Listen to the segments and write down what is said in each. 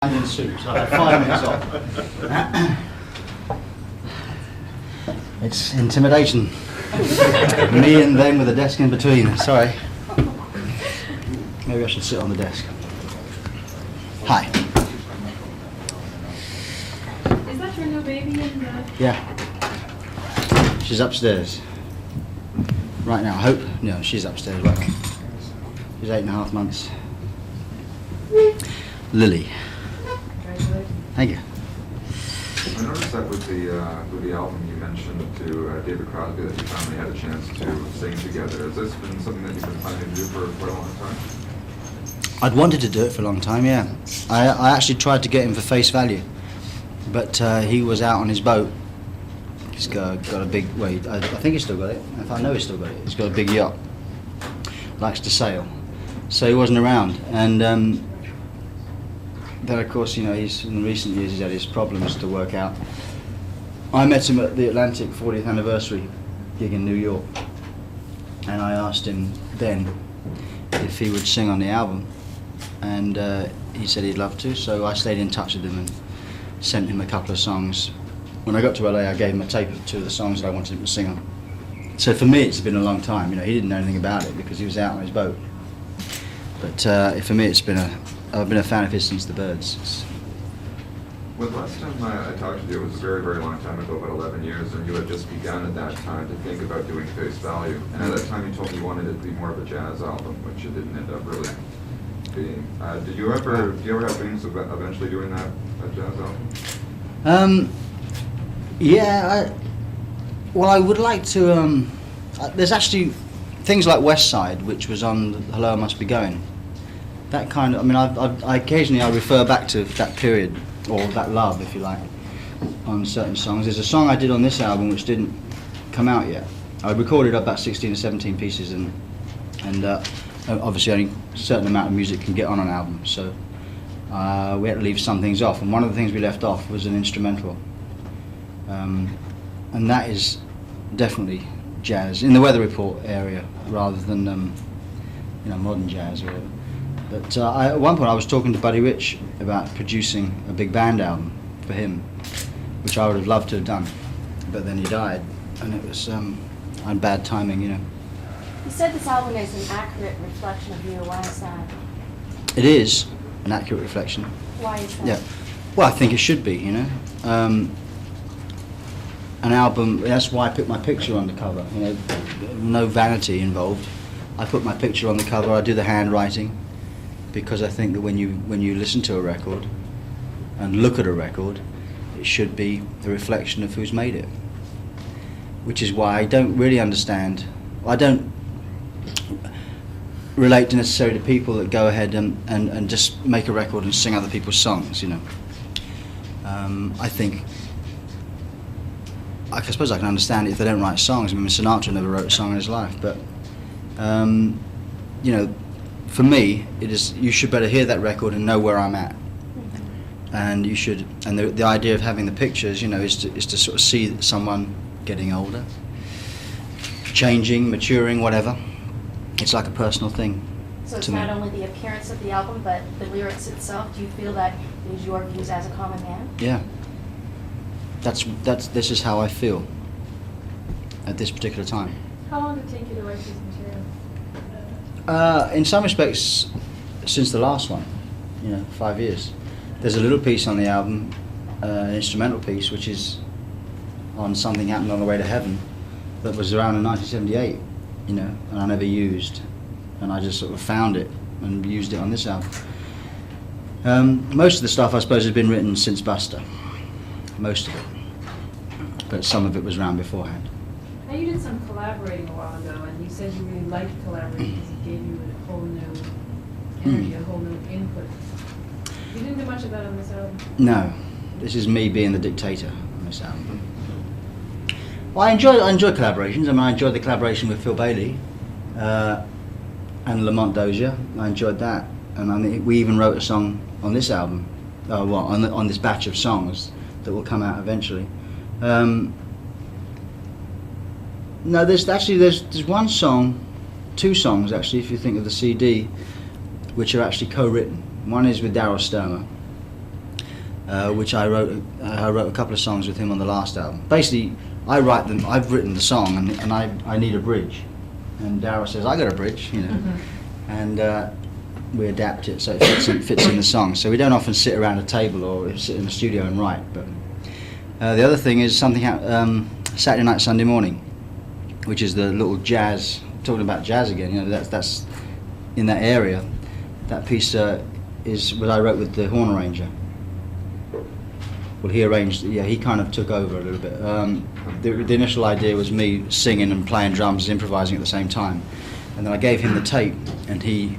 In soup, so I had 5 minutes off. It's intimidation. Me and them with a desk in between. Sorry. Maybe I should sit on the desk. Hi. Is that your new baby in the... Yeah. She's upstairs. Right now, I hope. No, she's upstairs right now. She's 8.5 months. Lily. Thank you. I noticed that with the album you mentioned to David Crosby that you finally had a chance to sing together. Has this been something that you've been planning to do for quite a long time? I'd wanted to do it for a long time, yeah. I actually tried to get him for Face Value, but he was out on his boat. He's got a big, I think he's still got it. In fact, I know he's still got it. He's got a big yacht. Likes to sail. So he wasn't around. And then, of course, you know, in recent years he's had his problems to work out. I met him at the Atlantic 40th anniversary gig in New York, and I asked him then if he would sing on the album, and he said he'd love to, so I stayed in touch with him and sent him a couple of songs. When I got to LA, I gave him a tape of 2 of the songs that I wanted him to sing on. So for me, it's been a long time. You know, he didn't know anything about it because he was out on his boat. But for me, I've been a fan of his since the Byrds. Well, the last time I talked to you, it was a very, very long time ago, about 11 years, and you had just begun at that time to think about doing Face Value. And at that time you told me you wanted it to be more of a jazz album, which it didn't end up really being. Do you ever have dreams of eventually doing that jazz album? Yeah, I would like to, there's actually things like West Side, which was on Hello, I Must Be Going. That kind of, I mean, I occasionally refer back to that period, or that love, if you like, on certain songs. There's a song I did on this album which didn't come out yet. I recorded about 16 or 17 pieces, and obviously only a certain amount of music can get on an album, so we had to leave some things off, and one of the things we left off was an instrumental. And that is definitely jazz, in the Weather Report area, rather than modern jazz or whatever. But at one point I was talking to Buddy Rich about producing a big band album for him, which I would have loved to have done, but then he died, and it was on bad timing, you know. You said this album is an accurate reflection of you. Why is that? It is an accurate reflection. Why is that? Yeah. Well, I think it should be, you know. An album, that's why I put my picture on the cover, you know, no vanity involved. I put my picture on the cover, I do the handwriting, because I think that when you listen to a record and look at a record, it should be a reflection of who's made it. Which is why I don't really understand, I don't relate necessarily to people that go ahead and just make a record and sing other people's songs, you know. I suppose I can understand it if they don't write songs. I mean, Sinatra never wrote a song in his life, but you know, for me, it is. You should better hear that record and know where I'm at, and you should. And the idea of having the pictures, you know, is to sort of see someone getting older, changing, maturing, whatever. It's like a personal thing. So it's to not me. only the appearance of the album, but the lyrics itself. Do you feel that is your views as a common man? Yeah. This is how I feel at this particular time. How long did it take you to write this material? In some respects, since the last one, you know, 5 years. There's a little piece on the album, an instrumental piece, which is on Something Happened on the Way to Heaven, that was around in 1978, you know, and I never used, and I just sort of found it and used it on this album. Most of the stuff, I suppose, has been written since Buster. Most of it, but some of it was around beforehand. Now, you did some collaborating a while ago, and you said you really liked collaborating because it gave you a whole new energy, a whole new input. You didn't do much of that on this album? No, this is me being the dictator on this album. Well, I enjoy collaborations. I mean, I enjoyed the collaboration with Phil Bailey and Lamont Dozier. I enjoyed that, and I mean, we even wrote a song on this album, on this batch of songs that will come out eventually. No, there's one song, 2 songs actually, if you think of the CD, which are actually co-written. One is with Daryl Stuermer, which I wrote a couple of songs with him on the last album. Basically, I write them. I've written the song, and I need a bridge, and Darryl says I got a bridge, you know, and we adapt it so it fits in the song. So we don't often sit around a table or sit in the studio and write. But the other thing is something Saturday night, Sunday morning, which is the little jazz. Talking about jazz again, you know, that's in that area. That piece is what I wrote with the horn arranger. Well, he arranged. Yeah, he kind of took over a little bit. The initial idea was me singing and playing drums, improvising at the same time, and then I gave him the tape, and he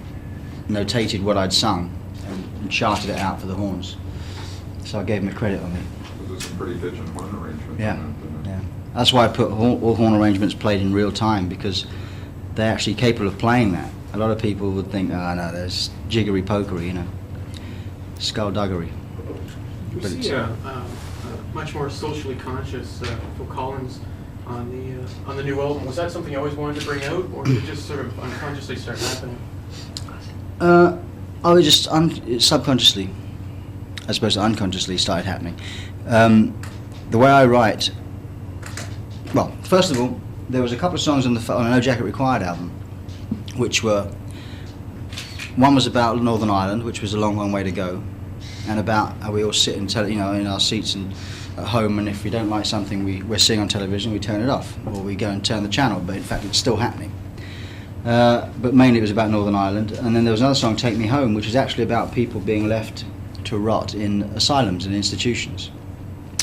notated what I'd sung and charted it out for the horns. So I gave him a credit on it. There's some pretty bitchin' horn arrangements. Yeah, in that, isn't it? yeah. That's why I put all horn arrangements played in real time, because they're actually capable of playing that. A lot of people would think, oh no, there's jiggery-pokery, you know, skullduggery. We But see it's- much more socially conscious Phil Collins on the new album. Was that something you always wanted to bring out, or did it just sort of unconsciously start happening? I was just subconsciously, I suppose unconsciously started happening. The way I write, well, first of all, there was a couple of songs on the No Jacket Required album, which were, one was about Northern Ireland, which was a long, long way to go, and about how we all sit in our seats and at home, and if we don't like something we're seeing on television, we turn it off, or we go and turn the channel, but in fact it's still happening. But mainly it was about Northern Ireland, and then there was another song, Take Me Home, which was actually about people being left to rot in asylums and institutions,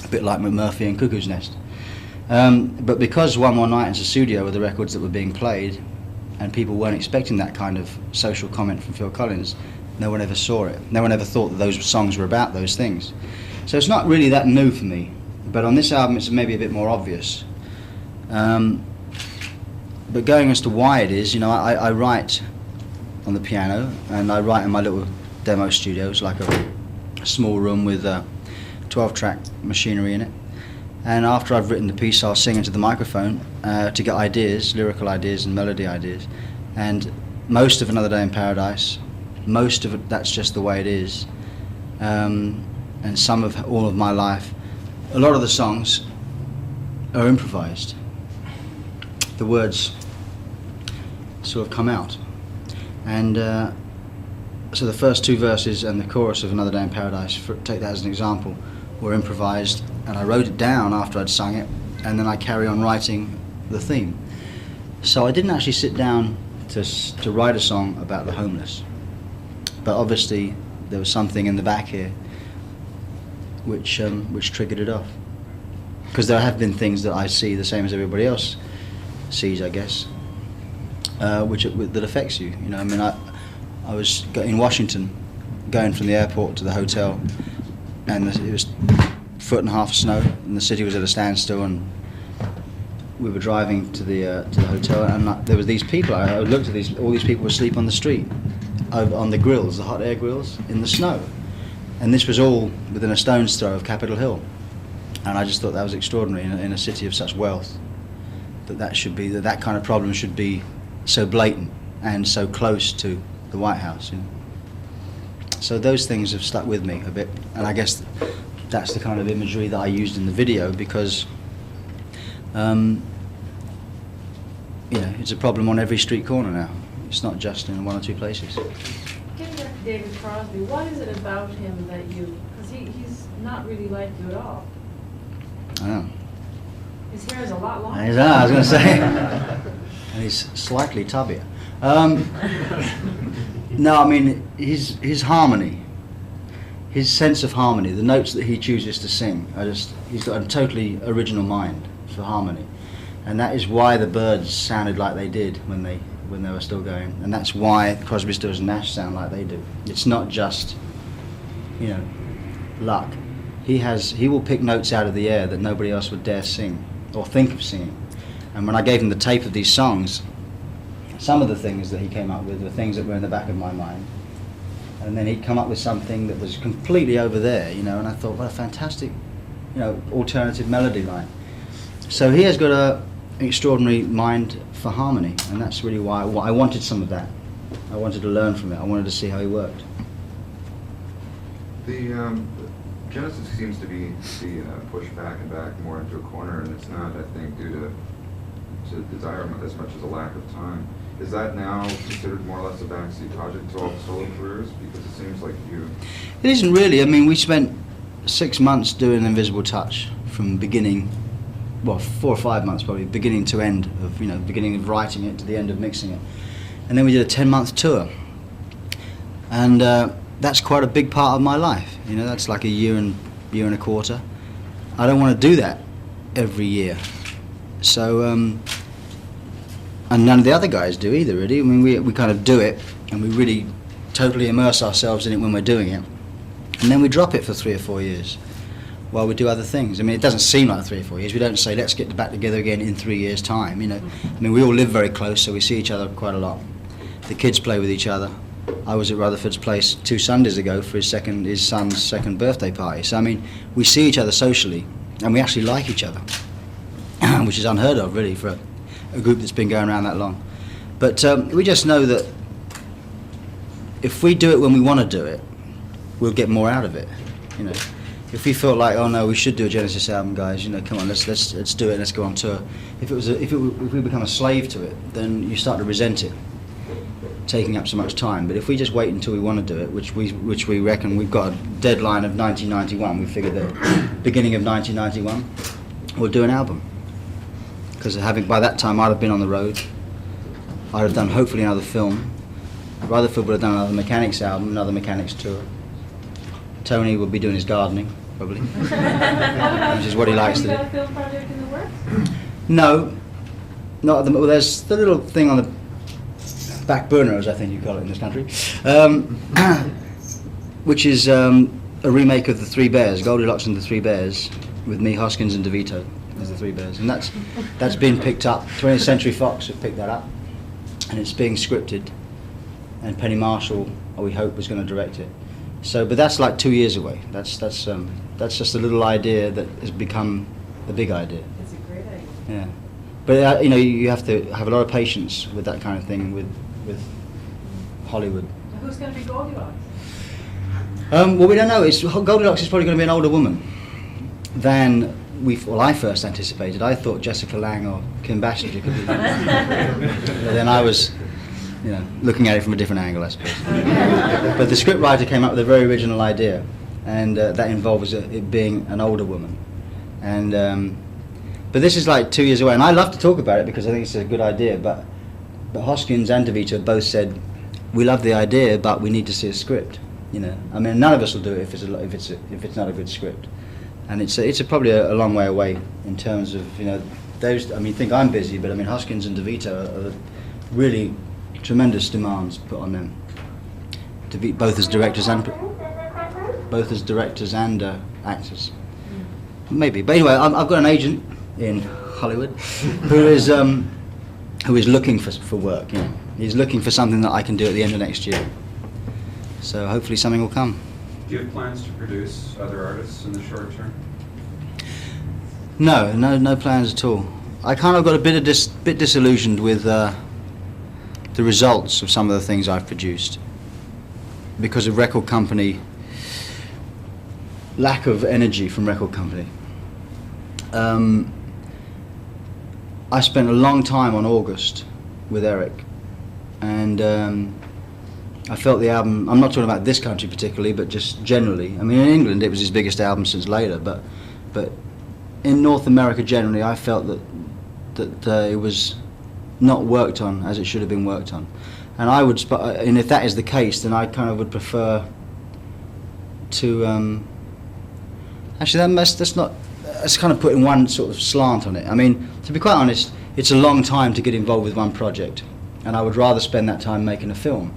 a bit like McMurphy and Cuckoo's Nest. But because One More Night is a studio were the records that were being played, and people weren't expecting that kind of social comment from Phil Collins, no one ever saw it. No one ever thought that those songs were about those things. So it's not really that new for me, but on this album it's maybe a bit more obvious. But going as to why it is, you know, I write on the piano, and I write in my little demo studio. It's like a small room with 12-track machinery in it. And after I've written the piece, I'll sing into the microphone to get ideas, lyrical ideas and melody ideas. And most of Another Day in Paradise, most of it, that's just the way it is. And some of all of my life, a lot of the songs are improvised. The words sort of come out. And so the first two verses and the chorus of Another Day in Paradise, take that as an example, were improvised, and I wrote it down after I'd sung it, and then I carry on writing the theme. So I didn't actually sit down to write a song about the homeless, but obviously there was something in the back here which triggered it off. Because there have been things that I see the same as everybody else sees, I guess, that affects you. You know, I mean, I was in Washington, going from the airport to the hotel, and it was 1.5 feet of snow, and the city was at a standstill, and we were driving to the hotel, and there was these people. I looked at all these people were asleep on the street, on the grills, the hot air grills, in the snow, and this was all within a stone's throw of Capitol Hill, and I just thought that was extraordinary in a city of such wealth, that kind of problem should be so blatant and so close to the White House. You know? So those things have stuck with me a bit, and I guess that's the kind of imagery that I used in the video, because you know, it's a problem on every street corner now. It's not just in one or two places. Getting back to David Crosby, what is it about him that because he's not really like you at all. I know. His hair is a lot longer. I was going to say. And he's slightly tubbier. No, I mean, his harmony, his sense of harmony, the notes that he chooses to sing, he's got a totally original mind for harmony. And that is why the Byrds sounded like they did when they were still going. And that's why Crosby, Stills and Nash sound like they do. It's not just, you know, luck. He will pick notes out of the air that nobody else would dare sing or think of singing. And when I gave him the tape of these songs, some of the things that he came up with were things that were in the back of my mind. And then he'd come up with something that was completely over there, you know, and I thought, what a fantastic, you know, alternative melody line. So he has got an extraordinary mind for harmony, and that's really why I wanted some of that. I wanted to learn from it. I wanted to see how he worked. Genesis seems to be pushed back and back more into a corner, and it's not, I think, due to desire as much as a lack of time. Is that now considered more or less a backseat project to all the solo careers? Because it seems like you... It isn't really. I mean, we spent 6 months doing Invisible Touch from beginning, well, 4 or 5 months probably, beginning to end of, beginning of writing it to the end of mixing it. And then we did a 10-month tour. And that's quite a big part of my life. That's like a year and a quarter. I don't want to do that every year. So, and none of the other guys do either, really. I mean, we kind of do it, and we really totally immerse ourselves in it when we're doing it. And then we drop it for 3 or 4 years while we do other things. I mean, it doesn't seem like 3 or 4 years. We don't say, let's get back together again in 3 years' time, I mean, we all live very close, so we see each other quite a lot. The kids play with each other. I was at Rutherford's place 2 Sundays ago for his son's second birthday party. So, I mean, we see each other socially, and we actually like each other, which is unheard of, really, for a group that's been going around that long. But we just know that if we do it when we want to do it, we'll get more out of it. If we felt like, oh no, we should do a Genesis album, guys, come on, let's do it and let's go on tour. If we become a slave to it, then you start to resent it, taking up so much time. But if we just wait until we want to do it, which we reckon we've got a deadline of 1991, we figured that beginning of 1991, we'll do an album. Because by that time I'd have been on the road, I'd have done hopefully another film, Rutherford would have done another Mechanics album, another Mechanics tour. Tony would be doing his gardening, probably, which is what he likes to do. Have you got a film project in the works? No, not at the moment. Well, there's the little thing on the back burner, as I think you call it in this country, which is a remake of The Three Bears, Goldilocks and the Three Bears, with me, Hoskins and DeVito as the Three Bears. And that's been picked up. 20th Century Fox have picked that up, and it's being scripted. And Penny Marshall, we hope, was going to direct it. So, but that's like 2 years away. That's just a little idea that has become a big idea. It's a great idea. Yeah, but you have to have a lot of patience with that kind of thing with Hollywood. Who's going to be Goldilocks? Well, we don't know. Goldilocks is probably going to be an older woman than I first anticipated. I thought Jessica Lange or Kim Basinger could be. But then I was, looking at it from a different angle, I suppose. But the scriptwriter came up with a very original idea, and that involves it being an older woman. And but this is like 2 years away, and I love to talk about it because I think it's a good idea. But Hoskins and DeVito both said, we love the idea, but we need to see a script. I mean, none of us will do it if it's not a good script. And it's probably a long way away in terms of those. I mean, think I'm busy, but I mean Hoskins and DeVito are really tremendous demands put on them. Both as directors and actors. Maybe, but anyway, I've got an agent in Hollywood who is looking for work. He's looking for something that I can do at the end of next year. So hopefully something will come. Do you have plans to produce other artists in the short term? No plans at all. I kind of got a bit disillusioned with the results of some of the things I've produced because of record company, lack of energy from record company. I spent a long time on August with Eric, and I felt the album, I'm not talking about this country particularly, but just generally. I mean, in England it was his biggest album since Later, but in North America generally I felt that it was not worked on as it should have been worked on. And and if that is the case, then I kind of would prefer to, actually that's kind of putting one sort of slant on it. I mean, to be quite honest, it's a long time to get involved with one project, and I would rather spend that time making a film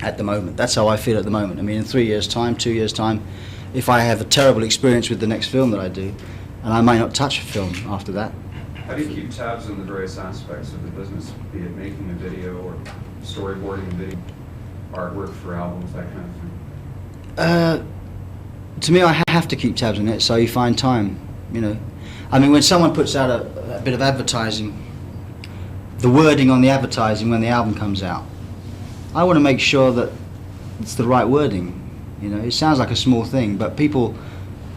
at the moment. That's how I feel at the moment. I mean, in 3 years' time, 2 years' time, if I have a terrible experience with the next film that I do, and I may not touch a film after that. How do you keep tabs on the various aspects of the business, be it making a video or storyboarding a video, artwork for albums, that kind of thing? To me, I have to keep tabs on it, so you find time, I mean, when someone puts out a bit of advertising, the wording on the advertising when the album comes out, I want to make sure that it's the right wording. It sounds like a small thing, but people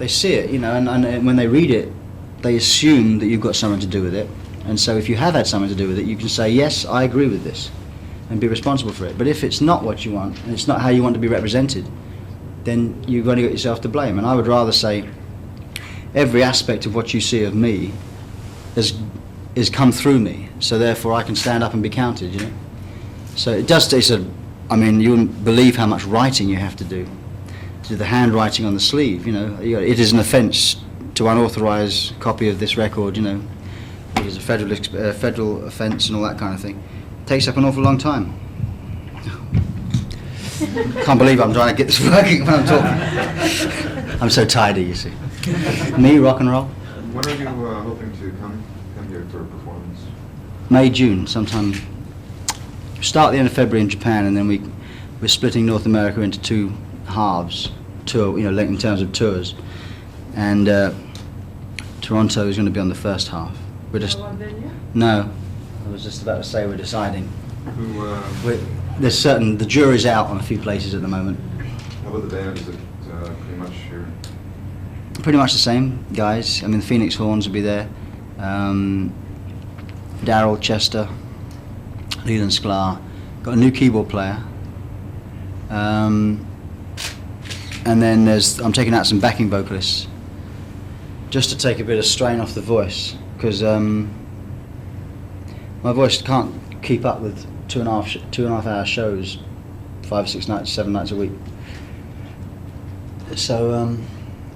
They see it, you know, and when they read it, they assume that you've got something to do with it. And so if you have had something to do with it, you can say, yes, I agree with this, and be responsible for it. But if it's not what you want, and it's not how you want to be represented, then you've only got yourself to blame. And I would rather say every aspect of what you see of me is come through me, so therefore I can stand up and be counted, you know. So it does take I mean, you wouldn't believe how much writing you have to do the handwriting on the sleeve, you know. It is an offence to unauthorise copy of this record, you know. It is a federal offence and all that kind of thing. It takes up an awful long time. Can't believe I'm trying to get this working when I'm talking. I'm so tidy, you see. Me, rock and roll. When are you hoping to come here for a performance? May, June, sometime. Start the end of February in Japan, and then we're splitting North America into two halves, in terms of tours. And Toronto is going to be on the first half. We're just One venue? no. I was just about to say we're deciding. Who, The jury's out on a few places at the moment. how about the band? Is it pretty much your... Pretty much the same guys. I mean, the Phoenix Horns will be there. Daryl Chester, Leland Sklar. Got a new keyboard player. And then I'm taking out some backing vocalists, just to take a bit of strain off the voice, because my voice can't keep up with 2.5 hour shows, 5 or 6 nights, 7 nights a week. So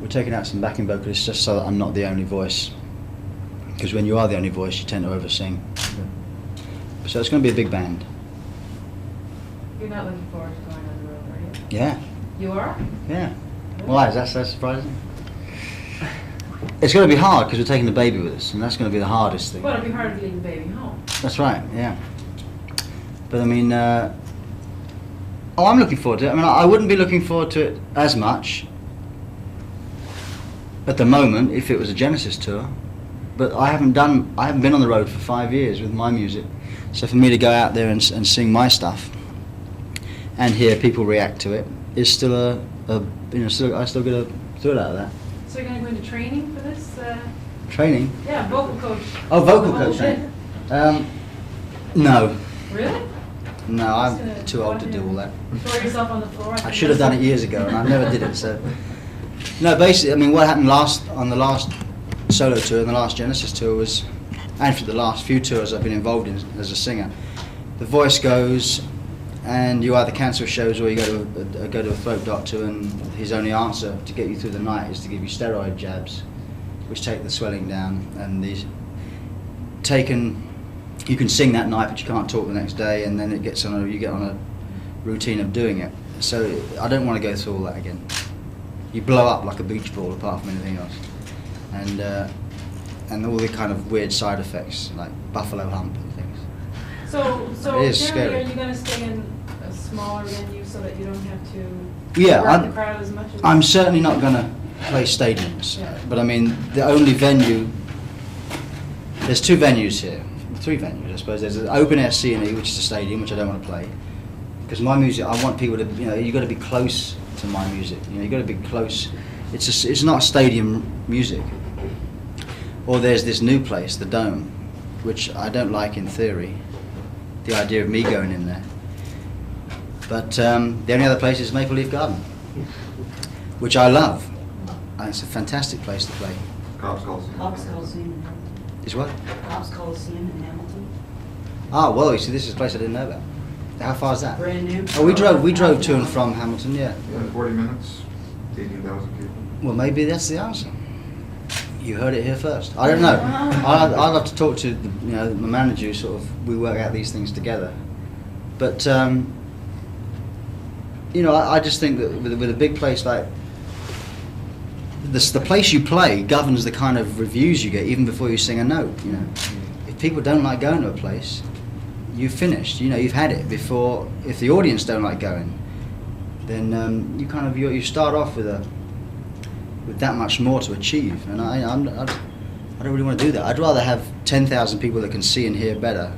we're taking out some backing vocalists just so that I'm not the only voice, because when you are the only voice, you tend to oversing. So it's going to be a big band. You're not looking forward to going on the road, are you? Yeah, You are? yeah. Why? Is that so surprising? It's going to be hard because we're taking the baby with us, and that's going to be the hardest thing. Well, it'd be hard to leave the baby home. That's right, yeah. But I mean, I'm looking forward to it. I mean, I wouldn't be looking forward to it as much at the moment if it was a Genesis tour. But I haven't been on the road for 5 years with my music. So for me to go out there and sing my stuff and hear people react to it is still I still get a thrill out of that. So you're going to go into training for this? Training? Yeah, vocal coach. Oh, vocal The whole coaching. bit. No, Really? no, Just I'm gonna too go old out to do and all that. Throw yourself on the floor? I should have done it years ago, and I never did it. So, no, basically, I mean, what happened on the last solo tour and the last Genesis tour was, and for the last few tours I've been involved in as a singer, the voice goes, and you either cancel shows or you go to a throat doctor, and his only answer to get you through the night is to give you steroid jabs, which take the swelling down, and you can sing that night, but you can't talk the next day, and then you get on a routine of doing it. So I don't want to go through all that again. You blow up like a beach ball, apart from anything else, and all the kind of weird side effects like buffalo hump and things. So It is generally, scary. are you going to stay in a smaller venue so that you don't have to Yeah, work the I'm- crowd as much as I'm certainly not going to play stadiums, Yeah. but I mean the only venue. There's 2 venues here, 3 venues, I suppose. There's an open air C&E, which is a stadium, which I don't want to play, because my music, I want people to, you've got to be close to my music. You've got to be close. It's not stadium music. Or there's this new place, the Dome, which I don't like in theory, the idea of me going in there. But the only other place is Maple Leaf Garden, which I love. And it's a fantastic place to play. Cops Coliseum. Cops Coliseum. Is what? Cops Coliseum in Hamilton. Ah, well, you see, this is a place I didn't know about. How far is that? Brand new. Oh, we drove to and from Hamilton, yeah. Yeah, 40 minutes, 18,000 people. Well, maybe that's the answer. You heard it here first. I don't know. I'll have to talk to the manager. We work out these things together. But I just think that with a big place like this, the place you play governs the kind of reviews you get even before you sing a note. If people don't like going to a place, you've finished. You've had it before. If the audience don't like going, then you start off with that much more to achieve, and I don't really want to do that. I'd rather have 10,000 people that can see and hear better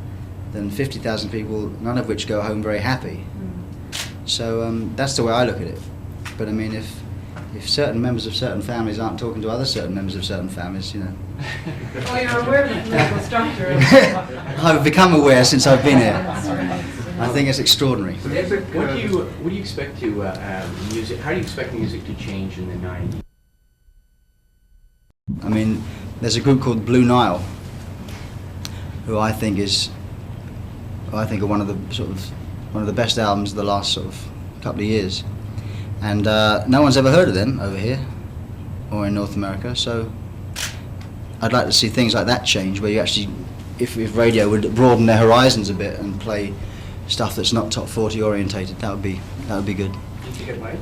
than 50,000 people, none of which go home very happy. So that's the way I look at it. But I mean, if certain members of certain families aren't talking to other certain members of certain families, you know. Oh, you're aware of the political structure. I've become aware since I've been here. That's right. I think it's extraordinary. The music, What do you expect to music? How do you expect music to change in the '90s? I mean, there's a group called Blue Nile, who I think are one of the best albums of the last sort of couple of years, and no one's ever heard of them over here or in North America. So I'd like to see things like that change, where you actually, if radio would broaden their horizons a bit and play stuff that's not top 40 orientated, that would be good. Do you think it might?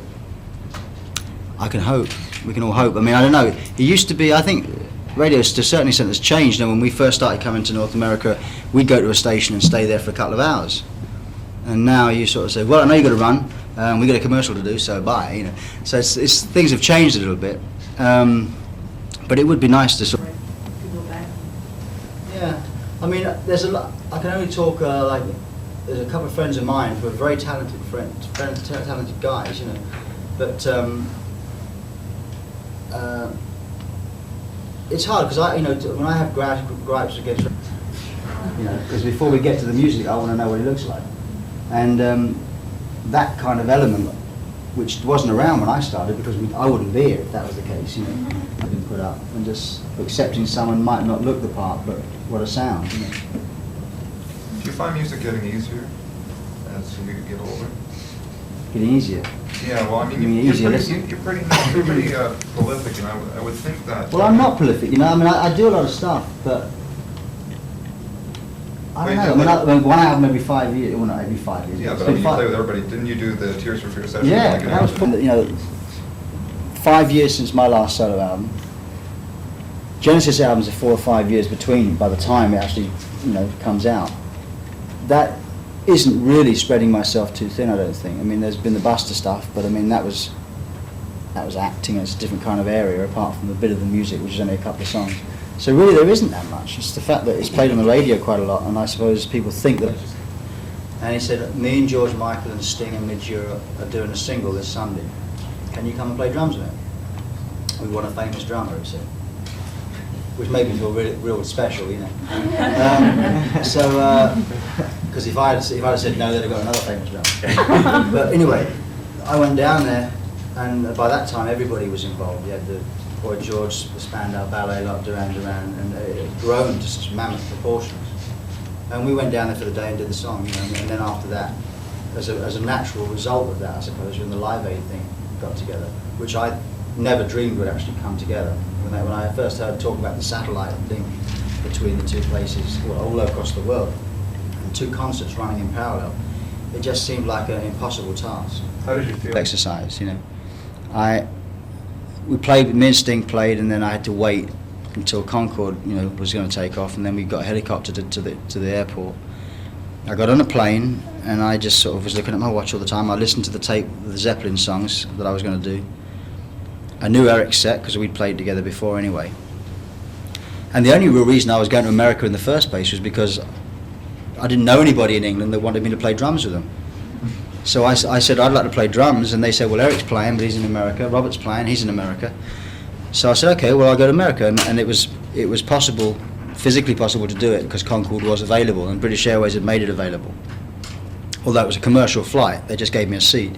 I can hope. We can all hope. I mean, I don't know. It used to be, I think, radio to a certain extent has changed. And when we first started coming to North America, we'd go to a station and stay there for a couple of hours. And now you sort of say, well, I know you've got to run. We got a commercial to do, so bye. You know. So it's things have changed a little bit. But it would be nice to sort of. Could go back. Yeah. I mean, there's a lot. I can only talk like. There's a couple of friends of mine who are very talented talented guys, you know. But it's hard because when I have gripes against, you know, because before we get to the music, I want to know what he looks like, and that kind of element, which wasn't around when I started, because I wouldn't be here if that was the case, you know. I've been put up and just accepting someone might not look the part, but what a sound, you know. do you find music getting easier as you get older? Getting easier. Yeah, well, I mean, You mean you're easier pretty, listening? you're pretty prolific, and I would think that. Well, I'm not prolific, you know. I mean, I do a lot of stuff, but I don't know. I mean, one album every 5 years. Well, not every 5 years. Yeah, it's but been you five- play with everybody. Didn't you do the Tears for Fears session? Yeah, like an that was hour? probably, you know, 5 years since my last solo album. Genesis albums are 4 or 5 years between by the time it actually, you know, comes out. That isn't really spreading myself too thin, I don't think. I mean, there's been the Buster stuff, but I mean, that was acting. It's a different kind of area, apart from a bit of the music, which is only a couple of songs. So really, there isn't that much. It's the fact that it's played on the radio quite a lot, and I suppose people think that. And he said, me and George Michael and Sting and Midge are doing a single this Sunday. Can you come and play drums with it? We want a famous drummer, he said. Which made me feel real special, you know. Because if I had said no, they'd have got another famous drummer. But anyway, I went down there, and by that time everybody was involved. You had the Boy George, the Spandau Ballet, like Duran Duran, and it had grown to such mammoth proportions. And we went down there for the day and did the song, you know, and then after that, as a natural result of that, I suppose, when the Live Aid thing got together, which I never dreamed would actually come together. When I first heard talk about the satellite thing between the two places, all across the world, and 2 concerts running in parallel, it just seemed like an impossible task. How did you feel? Exercise, you know. Me and Sting played, and then I had to wait until Concorde, you know, was going to take off, and then we got a helicopter to the airport. I got on a plane, and I just sort of was looking at my watch all the time. I listened to the tape of the Zeppelin songs that I was going to do. I knew Eric's set because we'd played together before anyway. And the only real reason I was going to America in the first place was because I didn't know anybody in England that wanted me to play drums with them. So I said, I'd like to play drums, and they said, well, Eric's playing, but he's in America. Robert's playing, he's in America. So I said, okay, well, I'll go to America. And it was possible, physically possible to do it because Concorde was available, and British Airways had made it available. Although it was a commercial flight, they just gave me a seat.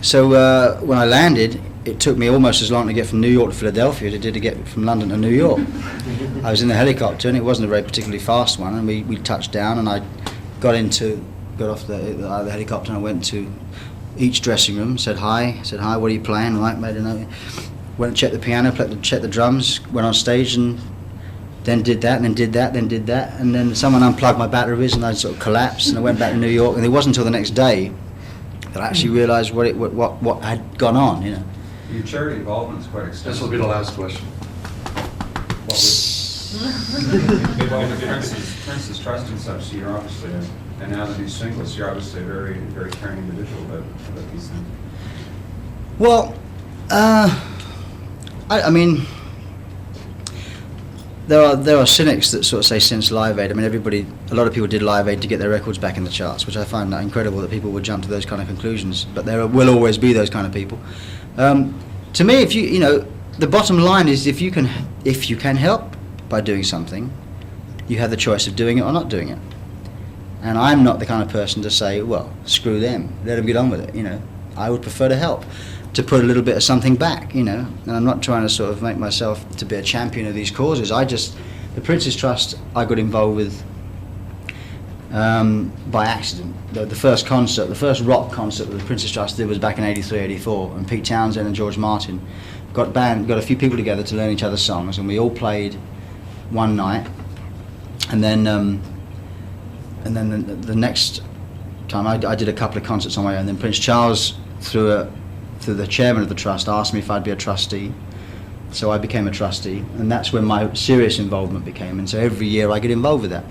So when I landed, it took me almost as long to get from New York to Philadelphia as it did to get from London to New York. I was in the helicopter, and it wasn't a very particularly fast one, and we touched down, and I got off the helicopter, and I went to each dressing room, said hi, what are you playing? Right, made a note. Went and checked the piano, checked the drums, went on stage, and then did that, and then did that, and then someone unplugged my batteries, and I sort of collapsed, and I went back to New York, and it wasn't until the next day that I actually realised what had gone on, you know. Your charity involvement is quite extensive. This will be the last question. Well, with Prince's Trust and such, so you're obviously, and now the new singles, you're obviously a very, very caring individual about these things. Well, I mean, there are cynics that sort of say since Live Aid. I mean, a lot of people did Live Aid to get their records back in the charts, which I find that incredible that people would jump to those kind of conclusions. But there will always be those kind of people. To me, if you know, the bottom line is if you can help by doing something, you have the choice of doing it or not doing it. And I'm not the kind of person to say, well, screw them, let them get on with it. You know, I would prefer to help, to put a little bit of something back. You know, and I'm not trying to sort of make myself to be a champion of these causes. The Prince's Trust I got involved with by accident. The first rock concert that the Prince's Trust did was back in '83, '84, and Pete Townsend and George Martin got a few people together to learn each other's songs, and we all played one night, and then the next time I did a couple of concerts on my own. And then Prince Charles, through the chairman of the trust, asked me if I'd be a trustee. So I became a trustee, and that's when my serious involvement became. And so every year I get involved with that.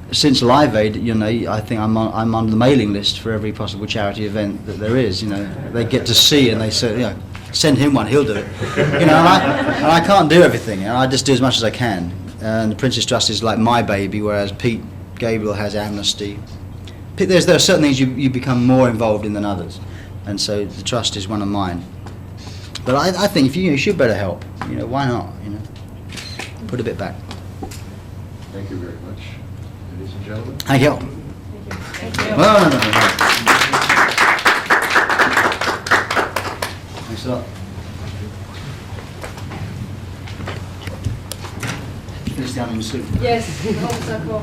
Since Live Aid, you know, I think I'm on the mailing list for every possible charity event that there is. You know, they get to see, and they say, you know, send him one, he'll do it. You know, and I can't do everything. You know, I just do as much as I can. And the Prince's Trust is like my baby, whereas Pete Gabriel has Amnesty. There are certain things you become more involved in than others, and so the trust is one of mine. But I think if you should better help. You know, why not? You know, put a bit back. Thank you very much, ladies and gentlemen. Thank you. Thank you. Well, no. Thanks a lot. Finish down in the soup. Yes, the whole circle.